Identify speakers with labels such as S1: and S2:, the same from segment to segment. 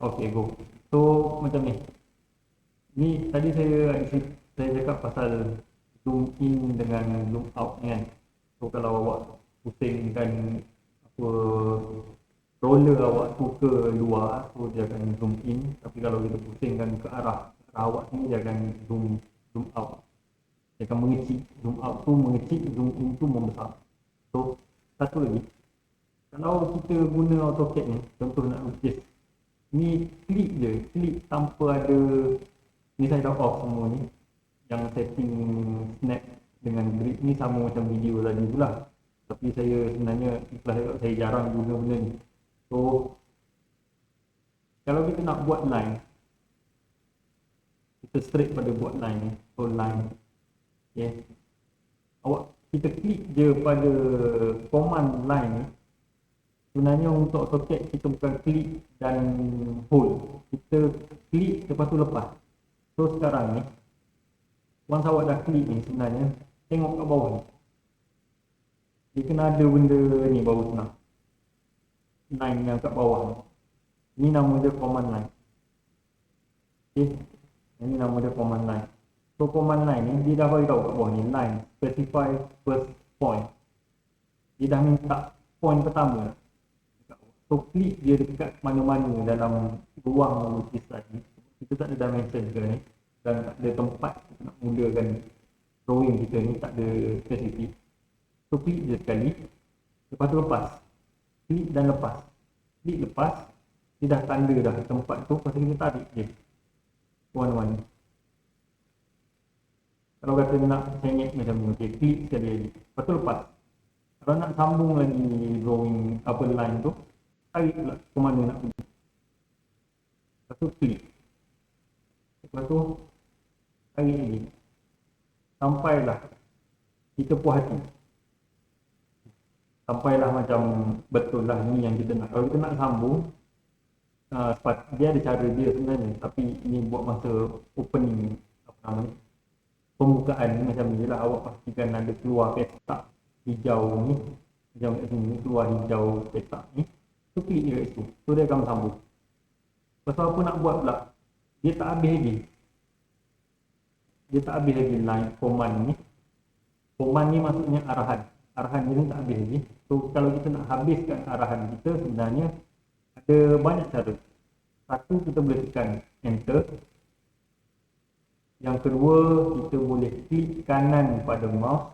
S1: Okay, go. So macam ni. Ni tadi saya cakap pasal zoom in dengan zoom out ni kan. So kalau awak pusingkan apa roller awak tu ke luar, so dia akan zoom in. Tapi kalau kita pusingkan ke arah awak ni, dia akan zoom out. Dia akan mengecil. Zoom out tu mengecil, zoom in tu membesar. So satu lagi, kalau kita guna AutoCAD ni, contoh nak lukis, ni klik je, klik tanpa ada, ni saya dah off semua ni. Yang setting snap dengan grid ni sama macam video tadi pula. Tapi saya sebenarnya ikhlas saya jarang guna benda ni. So kalau kita nak buat line, kita straight pada buat line ni. So line, okay. Kita klik je pada command line ni. Sebenarnya untuk AutoCAD kita bukan klik dan hold, kita klik lepas tu lepas. So sekarang ni, once awak dah klik ni, sebenarnya tengok kat bawah ni, dia kena ada benda ni baru senang. Line yang kat bawah ni, ni nama dia command line. Okay, ini nama dia command line. So command line ni dia dah bagi tahu kat bawah ni, line specify first point. Dia dah minta point pertama. So klik dia dekat mana-mana dalam ruang lukis tadi. Kita tak ada dimension ke ni, dan tak ada tempat kita nak mulakan drawing kita ni, tak ada spesifik. So klik je sekali, lepas tu lepas. Klik dan lepas. Klik lepas, dia dah tanda dah tempat tu, lepas tu kita tarik je mana-mana. Kalau kata nak sengit macam ni, okay, klik sekali lagi, lepas tu lepas. Kalau nak sambung lagi drawing apa line tu, tarik pula ke mana nak pergi. Lepas tu klik. Lepas tu tarik lagi. Sampailah kita puas hati. Sampailah macam betul lah ni yang kita nak. Kalau kita nak sambung, dia ada cara dia sebenarnya. Tapi ini buat masa opening, apa nama ni, pembukaan ni macam ni lah. Awak pastikan ada keluar petak hijau ni. Macam kat sini, keluar hijau petak ni. So klik je kat situ. So dia akan bersambung. Lepas tu apa nak buat pula, dia tak habis lagi. Dia tak habis lagi line command ni. Command ni maksudnya arahan. Arahan ni tak habis lagi. So kalau kita nak habiskan arahan kita, sebenarnya ada banyak cara. Satu, kita boleh tekan enter. Yang kedua, kita boleh klik kanan pada mouse.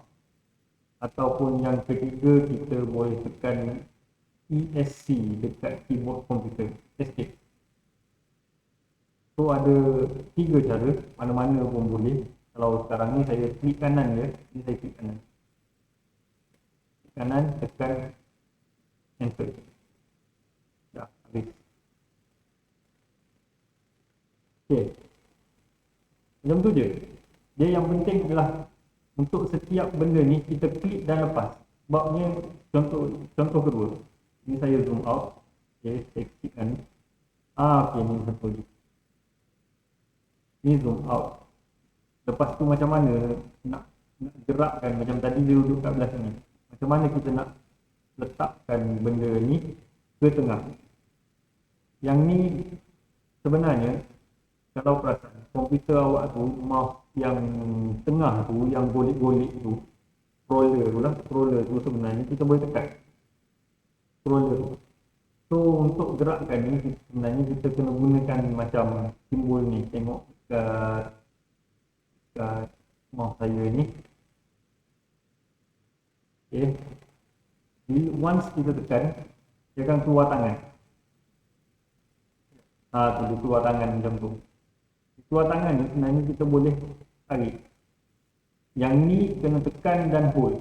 S1: Ataupun yang ketiga, kita boleh tekan ESC dekat keyboard komputer, escape. So ada 3 cara, mana-mana pun boleh. Kalau sekarang ni saya klik kanan je, ni saya klik kanan. Klik kanan, tekan enter. Dah habis. Okay, macam tu je. Dia yang penting adalah untuk setiap benda ni kita klik dan lepas. Sebabnya contoh kedua, ni saya zoom out. Okay, saya klik kan. Okay, ni betul je. Ni zoom out. Lepas tu macam mana nak gerakkan, macam tadi dia duduk kat belah sini. Macam mana kita nak letakkan benda ni ke tengah. Yang ni sebenarnya, kalau perasan, komputer awak tu, mouse yang tengah tu, yang golek-golek tu, scroller tu sebenarnya kita boleh tekan scroller tu. So untuk gerakkan ni sebenarnya kita kena gunakan macam simbol ni. Tengok kat mouse saya ni. Okay, once kita tekan, dia akan keluar tangan. Tu keluar tangan macam tu. Keluar tangan ni sebenarnya kita boleh tarik. Yang ni kena tekan dan hold.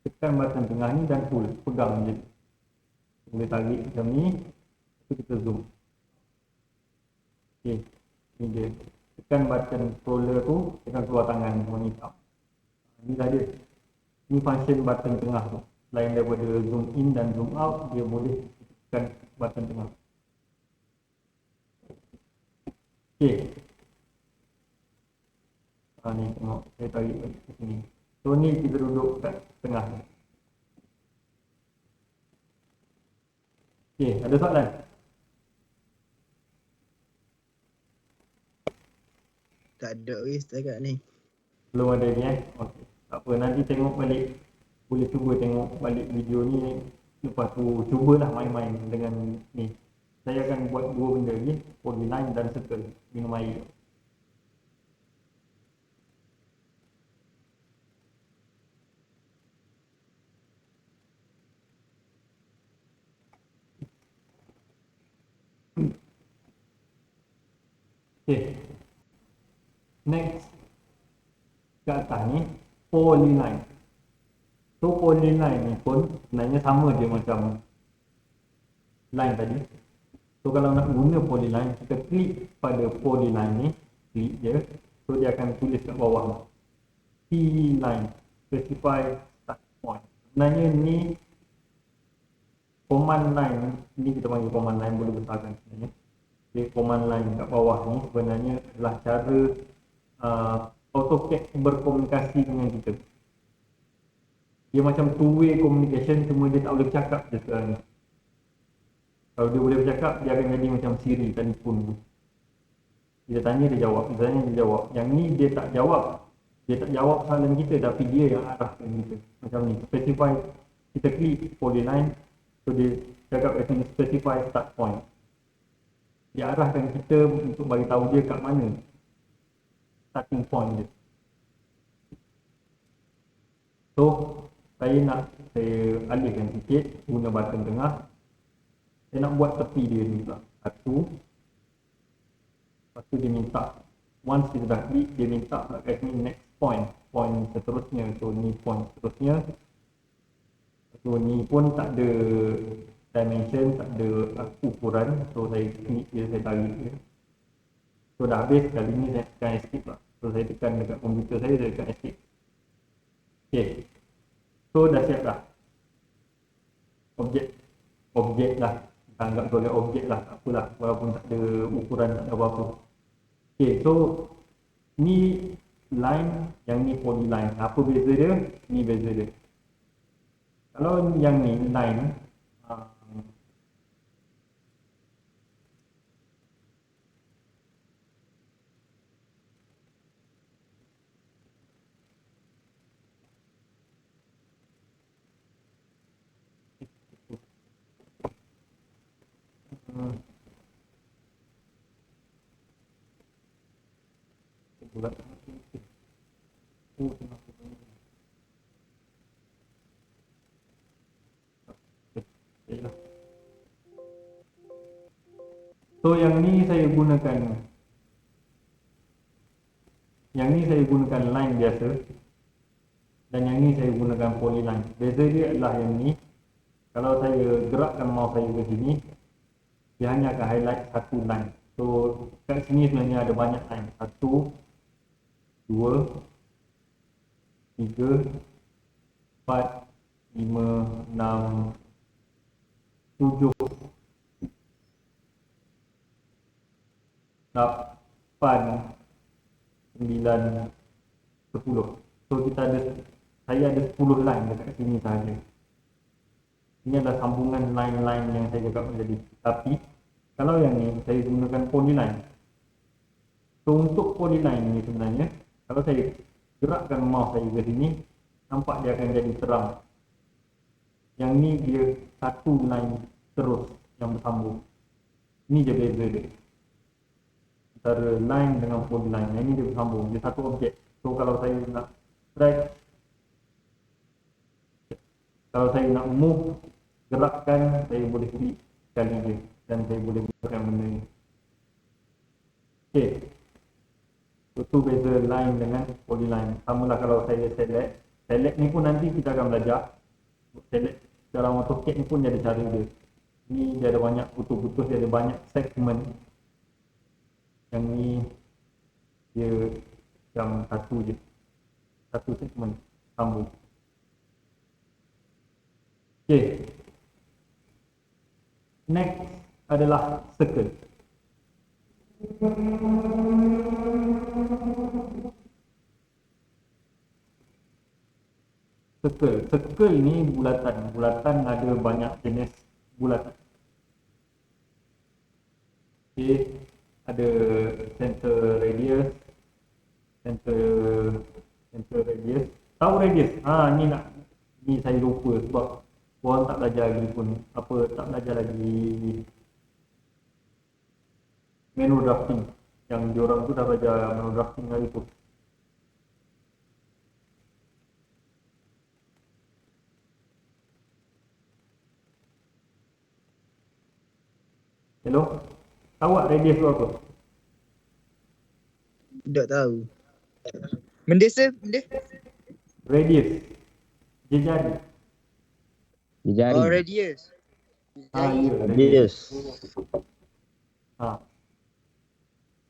S1: Tekan button tengah ni dan hold, pegang je. Boleh tarik macam ni. Lepas tu kita zoom. Okay, ni dia. Tekan button scroller tu, dia akan keluar tangan warna hitam. Ni dah dia. Ni function button tengah tu. Selain daripada zoom in dan zoom out, dia boleh tekan button tengah. Okay. Ni tengok, saya tarik ke sini. So ni kita duduk kat tengah ni. Okay, ada soalan?
S2: Tak ada weh setakat ni.
S1: Belum ada ni okey, tak apa, nanti tengok balik, boleh cuba tengok balik video ni, lepas tu cubalah main-main dengan ni. Saya akan buat dua benda ni, polyline dan circle, minum air. Okay, next ke atas ni polyline. So polyline ni pun sebenarnya sama je macam line tadi. So kalau nak guna polyline, kita klik pada polyline ni, klik je, so dia akan tulis kat bawah P-line, specify start point. Sebenarnya ni command line, ni kita panggil command line, boleh besarkan sebenarnya. Okay, command line kat bawah ni sebenarnya adalah cara AutoCAD berkomunikasi dengan kita. Dia macam two-way communication, cuma dia tak boleh bercakap je sekarang ni. Kalau dia boleh bercakap, dia akan jadi macam Siri, telefon. Kita tanya, dia jawab. Kita tanya, dia jawab. Yang ni dia tak jawab. Dia tak jawab soalan kita, tapi dia yang arahkan kita. Macam ni, specify, kita klik polyline, so dia cakap kat sini specify start point. Dia arahkan kita untuk bagi tahu dia kat mana starting point dia. So saya alihkan sikit, guna button tengah. Saya nak buat tepi dia ni pula. Satu. Lepas tu dia minta, once kita dah klik, dia minta kat sini next point, point seterusnya. So ni point seterusnya. So ni pun tak ada dimension, tak ada ukuran. So saya klik dia, saya tarik dia. So dah habis, kali ni saya tekan escape lah. So saya tekan dekat komputer saya tekan escape. Okay, so dah siap dah. Objek dah, kita anggap sebagai objek lah, tak apalah, walaupun tak ada ukuran, tak ada apa-apa. Okay, so ni line, yang ni polyline. Apa beza dia? Ni beza dia. Kalau yang ni line, bulat. So yang ni saya gunakan, yang ni saya gunakan line biasa, dan yang ni saya gunakan polyline. Beza dia adalah yang ni, kalau saya gerakkan mouse saya ke sini, dia hanya akan highlight satu line. So kat sini sebenarnya ada banyak line. 1, 2, 3, 4, 5, 6, 7, 8, 9, 10. So saya ada 10 line dekat sini sahaja. Ini adalah sambungan line-line yang saya cakap tadi. Tapi kalau yang ni saya gunakan polyline. So untuk polyline ni sebenarnya, kalau saya gerakkan mouse saya ke sini, nampak dia akan jadi terang. Yang ni dia satu line terus yang bersambung. Ini je beza dia antara line dengan polyline. Yang ni dia bersambung, dia satu objek. So kalau saya nak drag, kalau saya nak move, gerakkan, saya boleh klik sekali je dan saya boleh buatkan benda ni. Okay, itu beza line dengan polyline. Samalah kalau saya select ni pun nanti kita akan belajar. Select dalam AutoCAD ni pun dia ada cara dia. Ni dia ada banyak putus-putus, dia ada banyak segmen. Yang ni dia macam satu je, satu segmen sambung. Okay, next adalah circle. Circle ni bulatan ada banyak jenis bulatan. Okay, ada center radius, center radius. Tahu radius? Ni saya lupa sebab korang tak belajar lagi pun, tak belajar lagi manual drafting. Yang diorang tu dah belajar manual drafting hari tu. Hello? Tahu tak radius tu apa?
S2: Tak tahu. Benda benda?
S1: Radius. Jejari.
S3: Jari.
S2: Oh, radius.
S1: Ya, radius.
S3: Radius.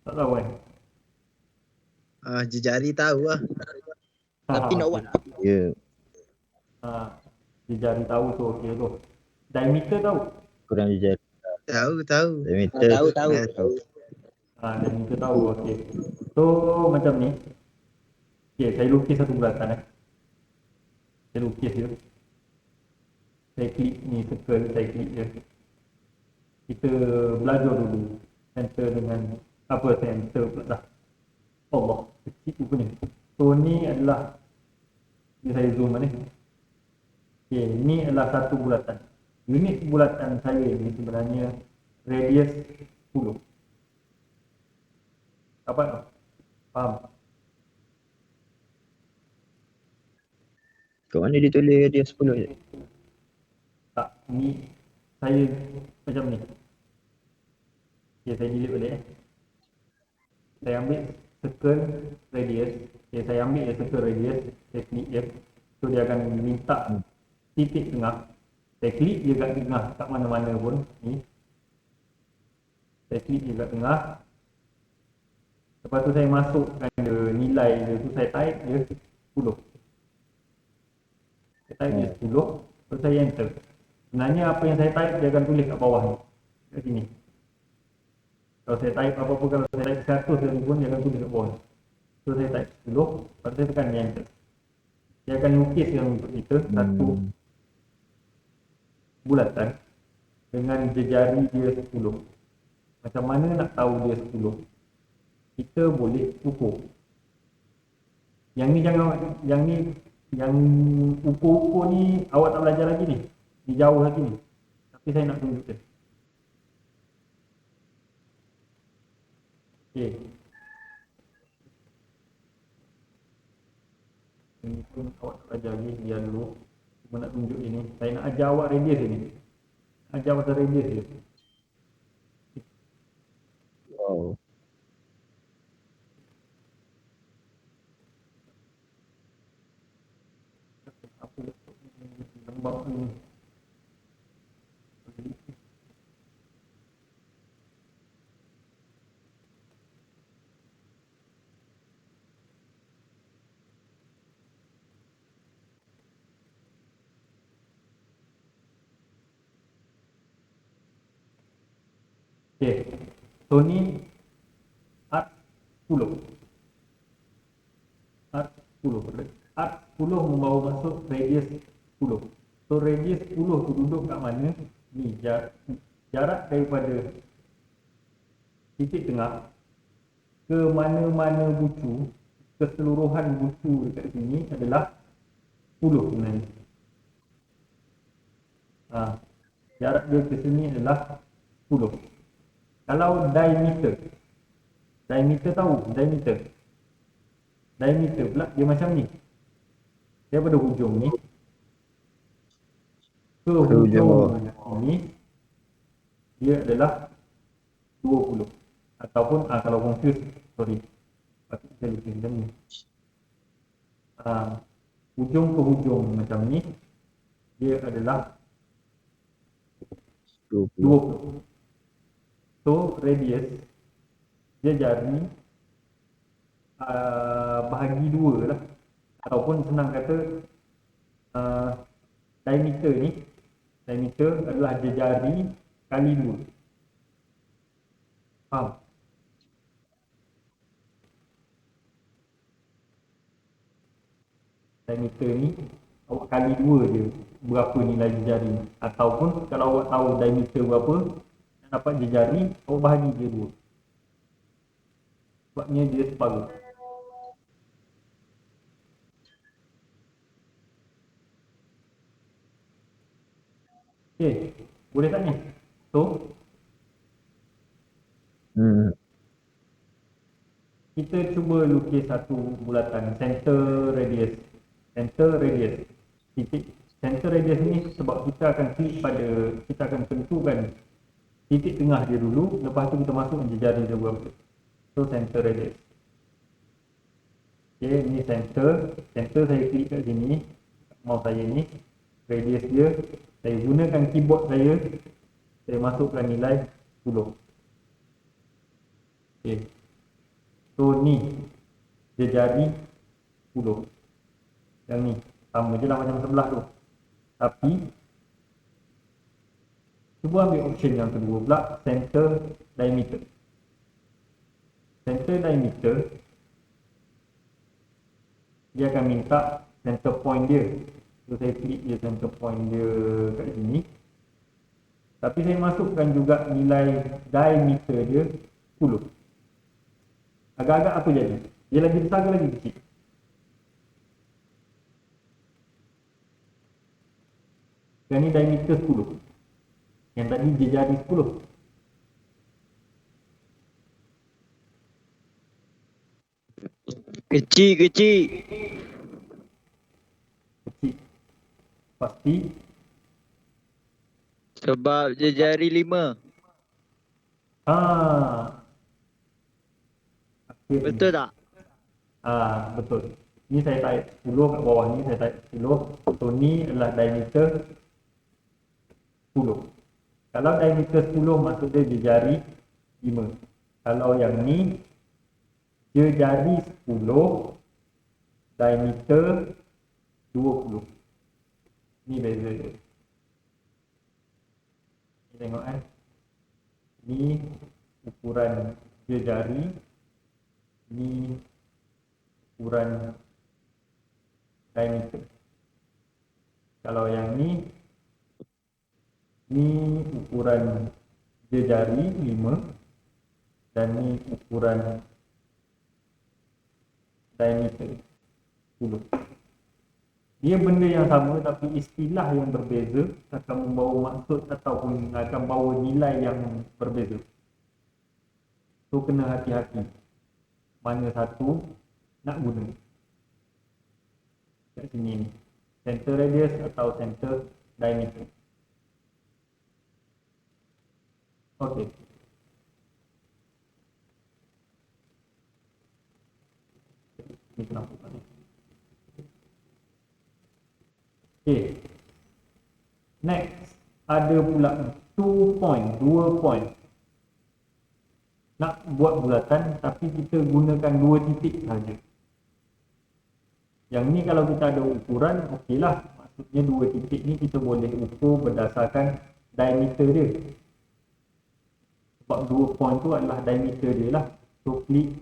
S1: Tak tahu kan?
S2: Jejari tahu lah. Tapi nak buat tak?
S3: Ya.
S1: Jejari tahu tu, okey tu. Diameter tahu?
S3: Kurang jari.
S2: Tahu.
S3: Diameter.
S2: Tahu.
S1: Diameter tahu, okey. So, macam ni. Okey, saya lukis satu bulatan Saya lukis je. Saya klik ni circle, saya klik je. Kita belajar dulu center dengan center pula dah. Allah, kecil tu ni. So ni adalah, ni saya zoom ni. Okay, ni adalah satu bulatan. Unit bulatan saya ni sebenarnya radius 10. Apa tak? Faham?
S3: Kat mana dia tulis radius 10 je?
S1: Tak, ni saya macam ni. Okay, saya delete balik Saya ambil circle radius. Okay, saya ambil circle radius, saya klik je. So dia akan minta titik tengah. Saya klik je kat tengah, kat mana-mana pun ni. Saya klik je kat tengah. Lepas tu saya masukkan nilai dia tu, saya type je 10. Saya type je 10, terus saya enter. Sebenarnya apa yang saya type dia akan tulis kat bawah ni, kat sini. Kalau saya type apa-apa, kalau saya type 100 dia pun dia akan tulis kat bawah ni. So saya type 10, lepas tu saya tekan enter. Dia akan lukis yang untuk kita satu bulatan dengan jejari dia 10. Macam mana nak tahu dia 10? Kita boleh ukur. Yang ni yang ukur-ukur ni awak tak belajar lagi ni. Ni jauh lagi ni. Tapi saya nak tunjukkan. Okey. Ini pun awak tak belajar lagi, biar dulu. Cuma nak tunjuk ini. Saya nak ajar awak radius ni. Ajar pasal radius dia.
S3: Wow.
S1: Apa lembab ni. Okey. So ni art 10. Art 10. Art 10 membawa masuk radius 10. So radius 10 tu duduk kat mana? Ni jarak daripada titik tengah ke mana-mana bucu, keseluruhan bucu dekat sini adalah 10 sebenarnya. Jarak dia ke sini adalah 10. Kalau diameter tahu diameter pula dia macam ni, daripada hujung ni ke hujung ini dia adalah 20. Ataupun kalau confuse, sorry, patut saya lukis macam ni. Hujung ke hujung macam ni dia adalah 20. So radius dia jari bahagi 2 lah. Ataupun senang kata diameter adalah jejari kali 2. Faham? Diameter ni awak kali 2 je berapa nilai jejari ni. Ataupun kalau awak tahu diameter berapa, nak dapat jejari, awak bahagi je 2. Sebabnya dia separuh. Okey, boleh tak ni? So,
S3: Hmm.
S1: kita cuba lukis satu bulatan center radius. Center radius. Titik center radius ni sebab kita akan klik pada, kita akan tentukan titik tengah dia dulu, lepas tu kita masuk jejari dia berapa. So center radius. Okey, ni center. Center saya klik kat sini. Mouse saya ni. Radius dia, saya gunakan keyboard saya masukkan nilai 10. Okey. So ni jejari 10. Yang ni sama je lah macam sebelah tu. Tapi cuba ambil option yang kedua pula, center diameter. Center diameter dia akan minta center point dia. So saya klik je center point dia kat sini. Tapi saya masukkan juga nilai diameter dia 10. Agak-agak apa jadi? Dia lagi besar ke lagi kecil? Yang ni diameter 10. Yang tadi jejari 10.
S2: Kecil.
S1: Kecil. Pasti.
S2: Sebab jari 5.
S1: Akhirnya.
S2: Betul tak?
S1: Betul. Ni saya type 10 kat bawah ni, saya type 10. So ni adalah diameter 10. Kalau diameter 10 maksud dia jejari 5. Kalau yang ni jejari 10, diameter 20. Ni beza dia. Ni tengok ni ukuran jejari, ni ukuran diameter. Kalau yang ni ukuran jejari 5 dan ni ukuran diameter 10. Dia benda yang sama tapi istilah yang berbeza akan membawa maksud ataupun akan bawa nilai yang berbeza. So kena hati-hati mana satu nak guna. Kat sini ni, center radius atau center diameter. Okey. Ni kenapa ni? Okay. Next, ada pula 2 point. Nak buat bulatan tapi kita gunakan 2 titik saja. Yang ni kalau kita ada ukuran, okeylah. Maksudnya 2 titik ni kita boleh ukur berdasarkan diameter dia. Sebab 2 point tu adalah diameter dia lah. So klik,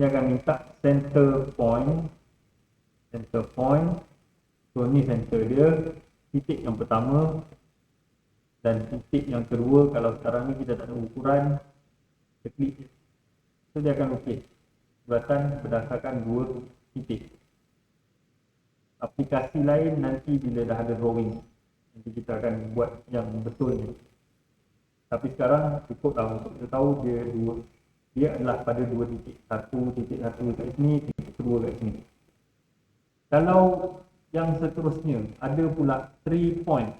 S1: dia akan minta center point. So ni center dia, titik yang pertama dan titik yang kedua. Kalau sekarang ni kita tak ada ukuran, kita klik je. So dia akan lukis bulatan berdasarkan 2 titik. Aplikasi lain nanti bila dah ada drawing, nanti kita akan buat yang betul ni. Tapi sekarang cukup lah untuk kita tahu dia adalah pada 2 titik. Titik satu kat sini, titik kedua kat sini. Kalau yang seterusnya ada pula 3 point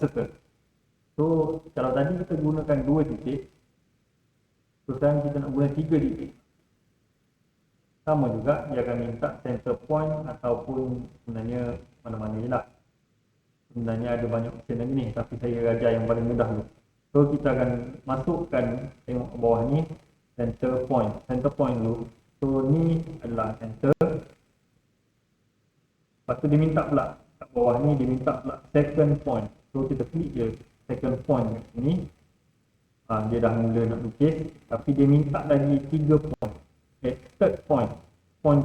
S1: circle. So kalau tadi kita gunakan 2 titik, so sekarang kita nak guna 3 titik. Sama juga dia akan minta center point ataupun sebenarnya mana-mana je lah. Sebenarnya ada banyak option lagi ni, tapi saya ajar yang paling mudah dulu. So kita akan masukkan, tengok ke bawah ni, center point dulu. So ni adalah center. Lepas tu dia minta pula kat bawah ni, dia minta pula second point. So kita klik je second point kat sini. Dia dah mula nak lukis, tapi dia minta lagi 3 point. Third point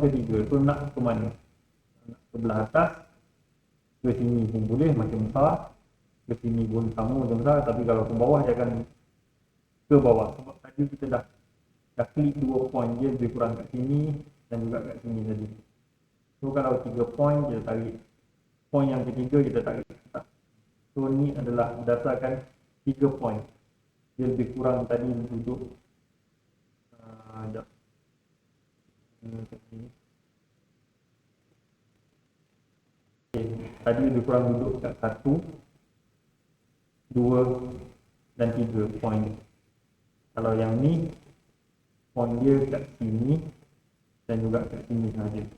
S1: ketiga. So nak ke mana? Nak ke belah atas, ke sini pun boleh macam besar, ke sini pun sama macam besar. Tapi kalau ke bawah dia akan ke bawah. Sebab tadi kita dah klik 2 point je, lebih kurang kat sini dan juga kat sini tadi. So kalau 3 point kita tarik, point yang ketiga kita tarik. So ni adalah berdasarkan 3 point. Dia lebih kurang tadi duduk sekejap. Okay. Tadi lebih kurang duduk kat 1, 2 dan 3 point. Kalau yang ni point dia kat sini dan juga kat sini sahaja.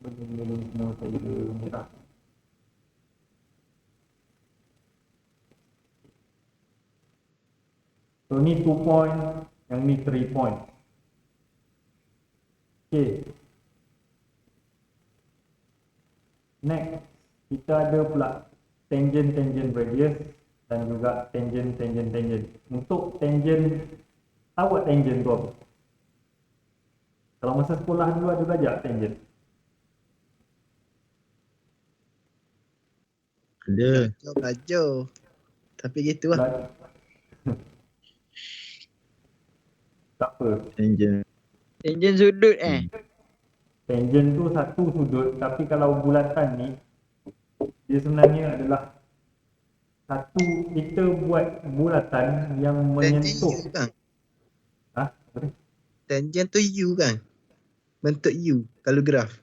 S1: Belum semua saya merah. So ni 2 point, yang ni 3 point. Okay. Next, kita ada pula tangent radius dan juga tangent. Untuk tangent, tahu tak tangent tu apa? Kalau masa sekolah dulu ada belajar tangent.
S3: Ada.
S4: Belajar. Tapi gitu lah.
S1: Tak apa.
S3: Tangent.
S2: Tangent sudut
S1: Tangent tu satu sudut, tapi kalau bulatan ni dia sebenarnya adalah satu, kita buat bulatan yang
S4: Tangent
S1: menyentuh.
S4: U kan?
S1: Apa ni?
S4: Tangent tu U kan? Bentuk U kalau graf.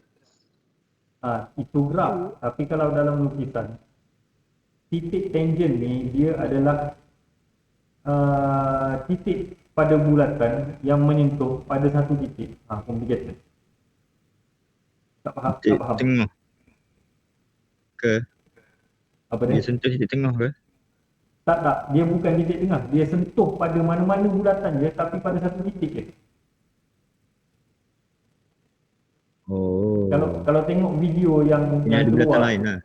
S1: Itu graf. Tapi kalau dalam lukisan, titik tangent ni dia adalah titik pada bulatan yang menyentuh pada satu titik. Complicated. Tak faham?
S3: Titik
S1: Tak faham?
S3: tengah ke?
S1: Apa
S3: Dia
S1: dia?
S3: sentuh titik tengah ke?
S1: Tak. Dia bukan titik tengah. Dia sentuh pada mana-mana bulatan dia, tapi pada satu titik je.
S3: Oh.
S1: Kalau tengok video yang
S3: Ini ada bulatan
S1: keluar,
S3: lain lah.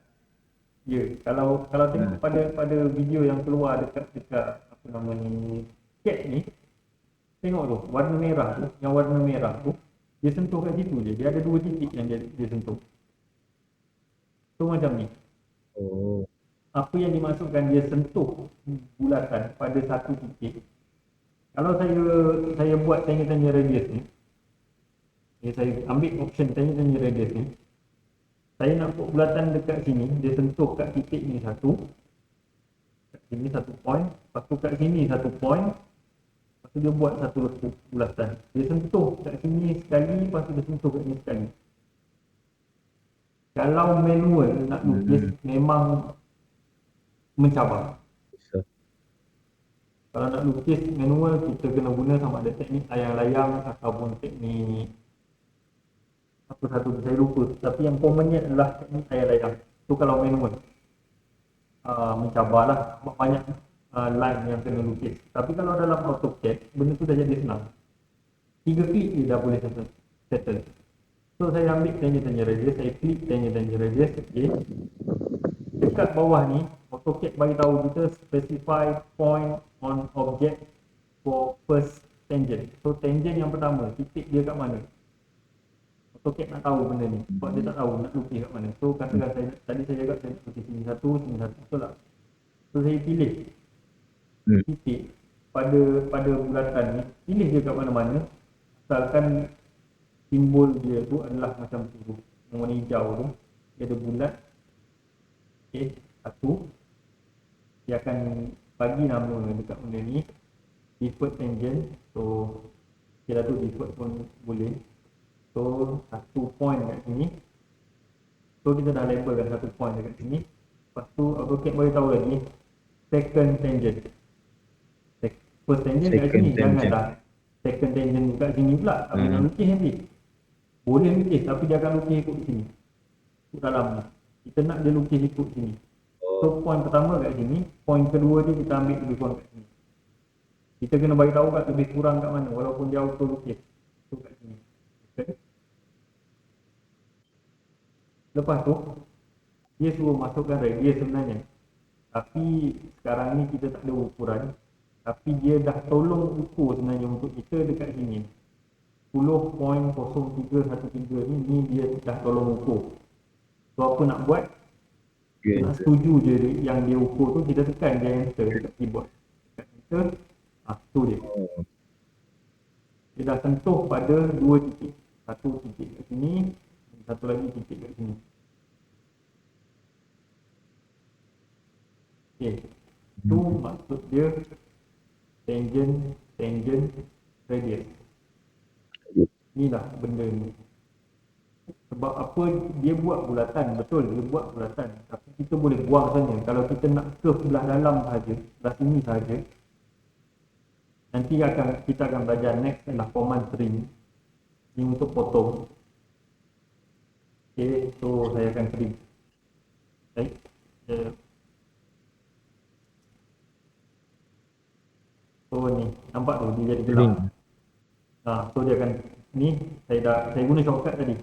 S1: ya, kalau tengok pada video yang keluar dekat apa nama ni, cat ni, tengok tu warna merah tu dia sentuh kat situ je. Dia ada 2 titik yang dia sentuh. So macam ni.
S3: Oh.
S1: Apa yang dimaksudkan dia sentuh bulatan pada satu titik. Kalau saya buat tangent radius ni, saya ambil option tangent radius ni, saya nak buat bulatan dekat sini, dia sentuh kat titik ni satu, kat sini satu point, lepas tu kat sini satu point, lepas tu dia buat satu lekuk bulatan. Dia sentuh kat sini sekali, lepas tu dia sentuh kat sini sekali. Kalau manual nak lukis memang mencabar.
S3: So,
S1: Kalau nak lukis manual, kita kena guna sama ada teknik layang-layang ataupun teknik apa satu saya lupa, tapi yang commonnya adalah teknik layang-layang. Tu kalau manual mencabarlah, banyak line yang kena lukis. Tapi kalau dalam AutoCAD, benda tu dah jadi senang. 3 klik je dah boleh settle. So saya ambil tangent radius, saya klik tangent radius, okay. Dekat bawah ni AutoCAD bagi tahu kita specify point on object for first tangent. So tangent yang pertama, titik dia kat mana? AutoCAD nak tahu benda ni. Sebab dia tak tahu nak lukis kat mana. So katakan tadi saya cakap saya lukis sini satu, betul tak? So saya pilih titik pada bulatan ni, pilih dia kat mana-mana, asalkan simbol dia tu adalah macam tu, yang warna hijau tu, dia ada bulat. Okay, satu, dia akan bagi nama dekat benda ni deferred tangent. So kita tu deferred pun boleh. So satu point kat sini, so kita dah labelkan satu point dekat sini. Lepas tu AutoCAD bagi tahu lagi second tangent. First tangent kat sini, jangan dah second tangent kat sini pula. Tapi nak lukis nanti boleh lukis, tapi dia akan lukis ikut sini, ikut dalam ni. Kita nak dia lukis ikut sini. So point pertama kat sini, point kedua dia kita ambil lebih kurang kat sini. Kita kena bagi tahu kat lebih kurang kat mana, walaupun dia auto lukis. So kat sini. Okay. Lepas tu dia suruh masukkan radius sebenarnya, tapi sekarang ni kita tak ada ukuran, tapi dia dah tolong ukur sebenarnya untuk kita dekat sini 10.0313 ni dia dah tolong ukur. So apa nak buat, kita nak setuju je yang dia ukur tu, kita tekan je enter dekat keyboard, tekan enter, tu dia. dia dah sentuh pada dua titik. Satu titik kat sini, satu lagi titik kat sini. Okey. Tu maksud dia tangent radius. Inilah benda ni. Sebab apa dia buat bulatan, betul dia buat bulatan. Tapi kita boleh buang sana. Kalau kita nak curve belah dalam sahaja, belah sini sahaja, nanti kita akan belajar next adalah command trim. Ini untuk potong. Okay, so saya akan trim. Baik. So ni, nampak tu dia jadi gelap. So dia akan ni saya guna shortcut tadi.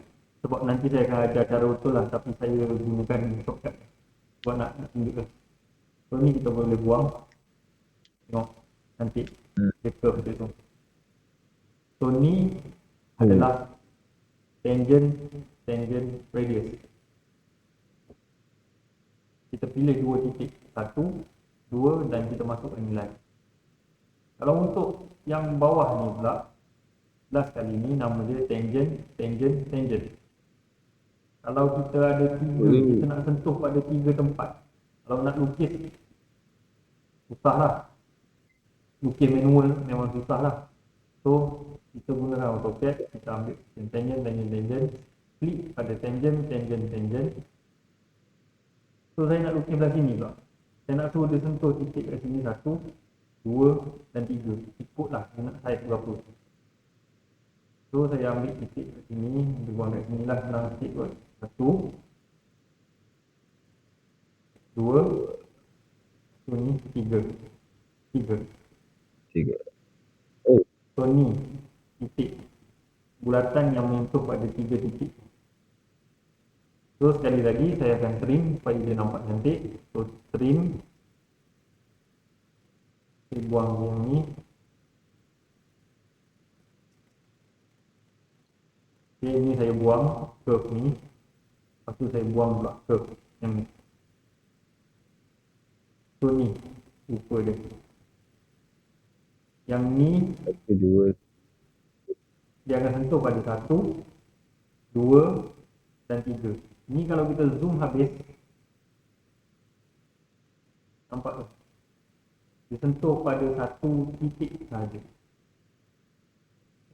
S1: Sebab nanti saya akan ajar cara betul lah, tapi saya gunakan shortcut buat nak tunjukkan. So ni kita boleh buang. Tengok nanti dia curve dia tu. So ni adalah tangent radius. Kita pilih dua titik, 1, 2 dan kita masukkan nilai. Kalau untuk yang bawah ni pula, last kali ni nama dia tangent. Kalau kita ada 3, kita nak sentuh pada 3 tempat. Kalau nak lukis, susah lah. Lukis manual memang susah lah. So, kita gunakan AutoCAD, kita ambil tangent, klik pada tangent. So, saya nak lukis belah sini pula. Saya nak suruh dia sentuh titik kat sini 1, 2 dan 3. Ikutlah dia nak saiz berapa. So saya ambil titik kat sini, dia buang kat sini lah, senang titik kot. 1, 2, so ni 3. So ni titik bulatan yang menyentuh pada 3 titik. So sekali lagi saya akan trim supaya dia nampak cantik. So trim, saya buang yang ni. Okay, ni saya buang curve ni. Lepas tu saya buang pula curve yang ni. So ni rupa dia. Yang ni dia akan sentuh pada 1, 2 dan 3. Ni kalau kita zoom habis, nampak tu, dia sentuh pada satu titik sahaja.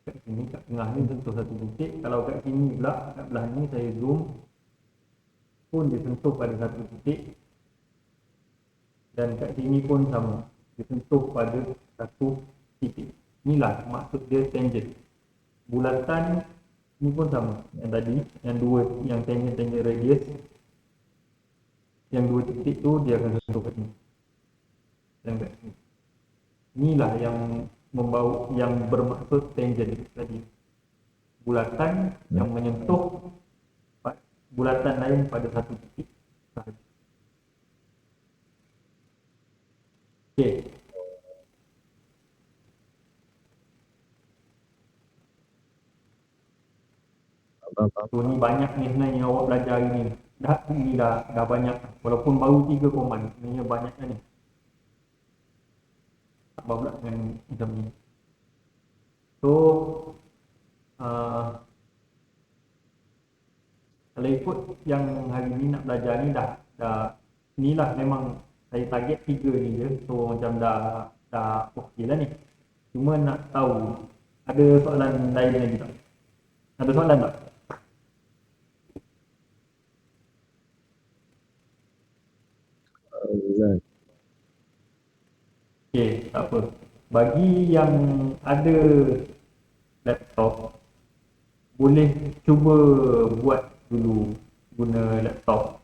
S1: Kat sini, kat tengah ni sentuh satu titik. Kalau kat sini pula, kat belah ni saya zoom, pun dia sentuh pada satu titik. Dan kat sini pun sama, dia sentuh pada satu titik. Inilah maksud dia tangent. Bulatan ni pun sama. Yang tadi, yang tangent radius, yang dua titik tu dia akan sentuh kat sini. Dan kat sini. Inilah yang bermaksud tangent tadi. Bulatan yang menyentuh bulatan lain pada satu titik sahaja. Okey. So ni banyak ni sebenarnya awak belajar hari ni. Dah banyak. Walaupun baru 3 command, sebenarnya banyaknya ni. Tak pula dengan macam ni. So kalau ikut yang hari ni nak belajar ni dah inilah memang saya target 3 ni je. So macam dah okey lah ni. Cuma nak tahu ada soalan lain lagi tak? Ada soalan tak? Okey, tak apa. Bagi yang ada laptop, boleh cuba buat dulu guna laptop.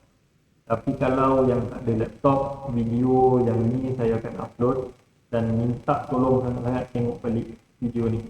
S1: Tapi kalau yang tak ada laptop, video yang ni saya akan upload dan minta tolong sangat-sangat tengok balik video ni.